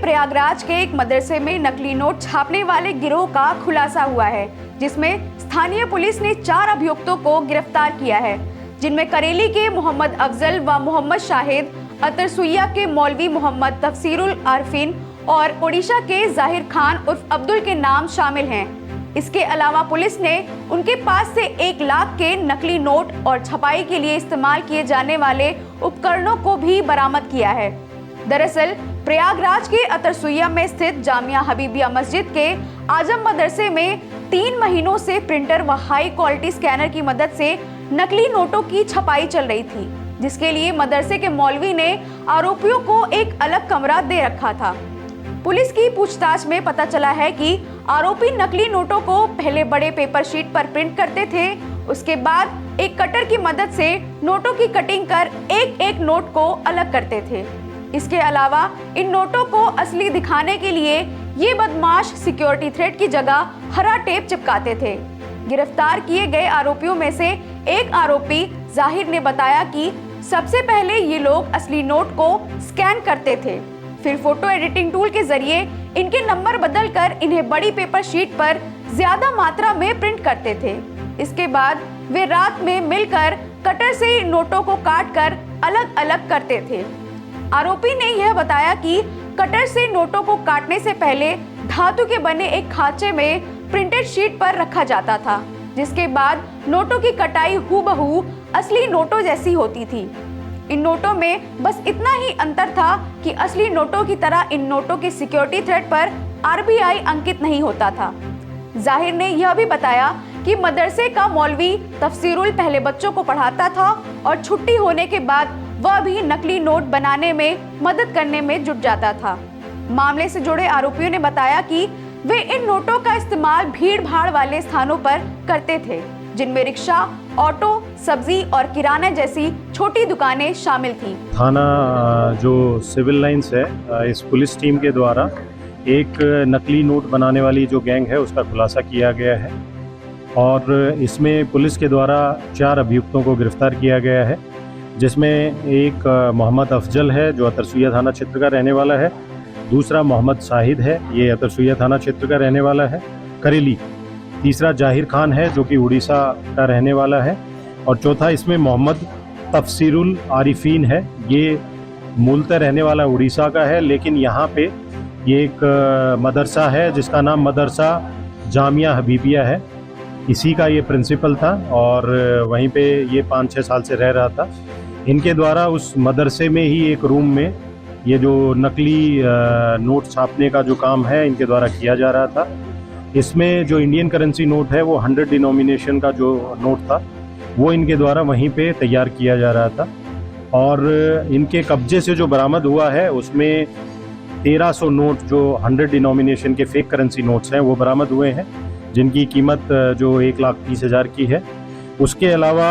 प्रयागराज के एक मदरसे में नकली नोट छापने वाले गिरोह का खुलासा हुआ है, जिसमें स्थानीय पुलिस ने 4 अभियुक्तों को गिरफ्तार किया है, जिनमें करेली के मोहम्मद अफजल व मोहम्मद शाहिद, अतरसुइया के मौलवी मोहम्मद तफसीरुल आरफीन और ओडिशा के जाहिर खान उर्फ अब्दुल के नाम शामिल हैं। इसके अलावा पुलिस ने उनके पास से 1 लाख के नकली नोट और छपाई के लिए इस्तेमाल किए जाने वाले उपकरणों को भी बरामद किया है। दरअसल प्रयागराज के अतरसुइया में स्थित जामिया हबीबिया मस्जिद के आजम मदरसे में 3 महीनों से प्रिंटर व हाई क्वालिटी स्कैनर की मदद से नकली नोटों की छपाई चल रही थी, जिसके लिए मदरसे के मौलवी ने आरोपियों को एक अलग कमरा दे रखा था। पुलिस की पूछताछ में पता चला है कि आरोपी नकली नोटों को पहले बड़े पेपर शीट पर प्रिंट करते थे, उसके बाद एक कटर की मदद से नोटों की कटिंग कर एक एक नोट को अलग करते थे। इसके अलावा इन नोटों को असली दिखाने के लिए ये बदमाश सिक्योरिटी थ्रेड की जगह हरा टेप चिपकाते थे। गिरफ्तार किए गए आरोपियों में से एक आरोपी जाहिर ने बताया कि सबसे पहले ये लोग असली नोट को स्कैन करते थे, फिर फोटो एडिटिंग टूल के जरिए इनके नंबर बदलकर इन्हें बड़ी पेपर शीट पर ज्यादा मात्रा में प्रिंट करते थे। इसके बाद वे रात में मिलकर कटर से नोटों को काटकर अलग अलग करते थे। आरोपी ने यह बताया कि कटर से नोटों को काटने से पहले धातु के बने एक खांचे में प्रिंटेड शीट पर रखा जाता था, जिसके बाद नोटों की कटाई हूबहू असली नोटों जैसी होती थी। इन नोटों में बस इतना ही अंतर था कि असली नोटों की तरह इन नोटों के सिक्योरिटी थ्रेड पर RBI अंकित नहीं होता था। जाहिर ने यह भी बताया कि मदरसे का मौलवी तफसीरुल पहले बच्चों को पढ़ाता था और छुट्टी होने के बाद वह भी नकली नोट बनाने में मदद करने में जुट जाता था। मामले से जुड़े आरोपियों ने बताया कि वे इन नोटों का इस्तेमाल भीड़ भाड़ वाले स्थानों पर करते थे, जिनमें रिक्शा, ऑटो, सब्जी और किराना जैसी छोटी दुकानें शामिल थीं। थाना जो सिविल लाइंस है, इस पुलिस टीम के द्वारा एक नकली नोट बनाने वाली जो गैंग है उसका खुलासा किया गया है और इसमें पुलिस के द्वारा 4 अभियुक्तों को गिरफ्तार किया गया है, जिसमें एक मोहम्मद अफजल है जो अतरसुइया थाना क्षेत्र का रहने वाला है, दूसरा मोहम्मद शाहिद है, ये अतरसुइया थाना क्षेत्र का रहने वाला है करेली, तीसरा जाहिर खान है जो कि उड़ीसा का रहने वाला है और चौथा इसमें मोहम्मद तफसीरुल आरिफीन है। ये मूलतः रहने वाला उड़ीसा का है, लेकिन यहाँ पे ये एक मदरसा है जिसका नाम मदरसा जामिया हबीबिया है, इसी का ये प्रिंसिपल था और वहीं पे ये 5-6 साल से रह रहा था। इनके द्वारा उस मदरसे में ही एक रूम में ये जो नकली नोट छापने का जो काम है इनके द्वारा किया जा रहा था। इसमें जो इंडियन करेंसी नोट है वो 100 डिनोमिनेशन का जो नोट था वो इनके द्वारा वहीं पे तैयार किया जा रहा था और इनके कब्जे से जो बरामद हुआ है उसमें 1300 नोट जो 100 डिनोमिनेशन के फेक करेंसी नोट्स हैं वो बरामद हुए हैं, जिनकी कीमत जो 1,30,000 की है। उसके अलावा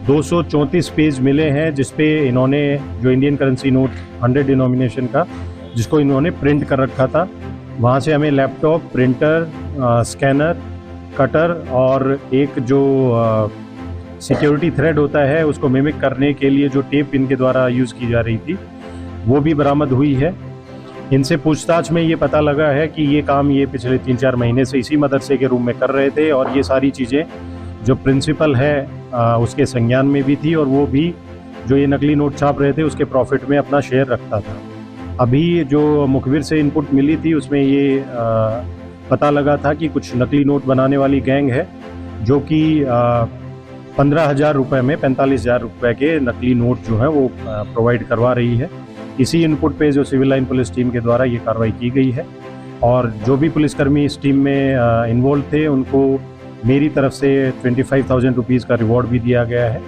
234 पेज मिले हैं जिसपे इन्होंने जो इंडियन करेंसी नोट 100 डिनोमिनेशन का जिसको इन्होंने प्रिंट कर रखा था, वहाँ से हमें लैपटॉप, प्रिंटर, स्कैनर, कटर और एक जो सिक्योरिटी थ्रेड होता है उसको मिमिक करने के लिए जो टेप इनके द्वारा यूज़ की जा रही थी वो भी बरामद हुई है। इनसे पूछताछ में ये पता लगा है कि ये काम ये पिछले 3-4 महीने से इसी मदरसे के रूम में कर रहे थे और ये सारी चीज़ें जो प्रिंसिपल है उसके संज्ञान में भी थी और वो भी जो ये नकली नोट छाप रहे थे उसके प्रॉफिट में अपना शेयर रखता था। अभी जो मुखबिर से इनपुट मिली थी उसमें ये पता लगा था कि कुछ नकली नोट बनाने वाली गैंग है जो कि 15,000 रुपये में 45,000 रुपये के नकली नोट जो हैं वो प्रोवाइड करवा रही है। इसी इनपुट पे जो सिविल लाइन पुलिस टीम के द्वारा ये कार्रवाई की गई है और जो भी पुलिसकर्मी इस टीम में इन्वॉल्व थे उनको मेरी तरफ से 25,000 रुपीज़ का रिवॉर्ड भी दिया गया है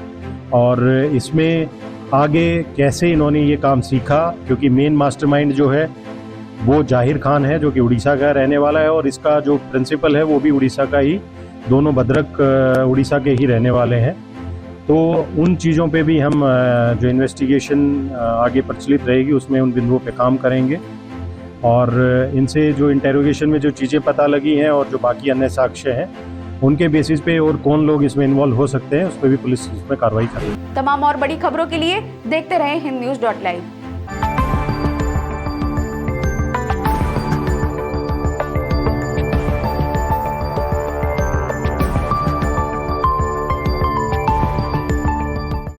और इसमें आगे कैसे इन्होंने ये काम सीखा, क्योंकि मेन मास्टरमाइंड जो है वो जाहिर खान है जो कि उड़ीसा का रहने वाला है और इसका जो प्रिंसिपल है वो भी उड़ीसा का ही, दोनों भद्रक उड़ीसा के ही रहने वाले हैं। तो उन चीज़ों पे भी हम जो इन्वेस्टिगेशन आगे प्रचलित रहेगी उसमें उन बिंदुओं पे काम करेंगे और इनसे जो इंटेरोगेशन में जो चीज़ें पता लगी हैं और जो बाकी अन्य साक्ष्य हैं उनके बेसिस पे और कौन लोग इसमें इन्वॉल्व हो सकते हैं उस पर भी पुलिस इसमें कार्रवाई करेगी। तमाम और बड़ी खबरों के लिए देखते रहें हिंद न्यूज़.live।